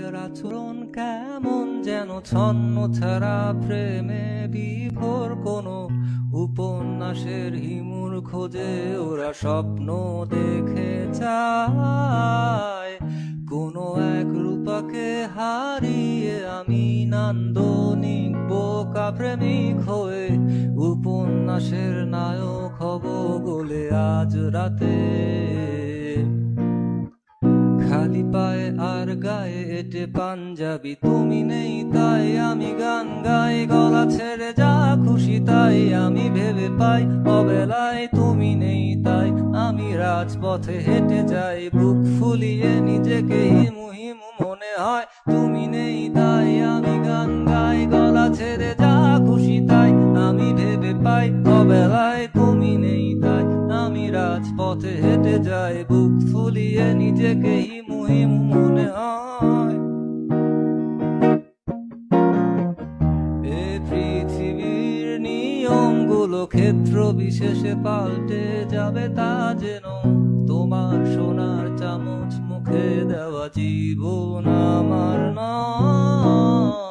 বুকের আচরণ কেমন যেন ছন্ন ছাড়া প্রেমে বিভোর কোনো উপন্যাসের হিমুর খোঁজে ওরা স্বপ্ন দেখে চায় কোনো এক রূপাকে হারিয়ে আমি নান্দনিক বোকা প্রেমিক হয়ে উপন্যাসের নায়ক হব বলে আজ রাতে খালি পায়ে আর গায়ে এটে পাঞ্জাবি তুমি নেই তাই আমি গান গাই গলা ছেড়ে যা খুশি তাই আমি ভেবে পাই অবেলায় তুমি নেই তাই আমি রাজপথে হেঁটে যাই বুক ফুলিয়ে নিজেকে হিমু হিমু মনে হয় তুমি নেই তাই আমি গান গাই গলা ছেড়ে যা খুশি তাই আমি ভেবে পাই অবেলায় তুমি নেই তাই আমি রাজপথে হেঁটে যাই বুক ফুলিয়ে নিজেকে হিমু হিমু মনে হয় এ পৃথিবীর নিয়মগুলো ক্ষেত্র বিশেষে পাল্টে যাবে তা যেন তোমার সোনার চামচ মুখে দেওয়া জীবন আমার নয়।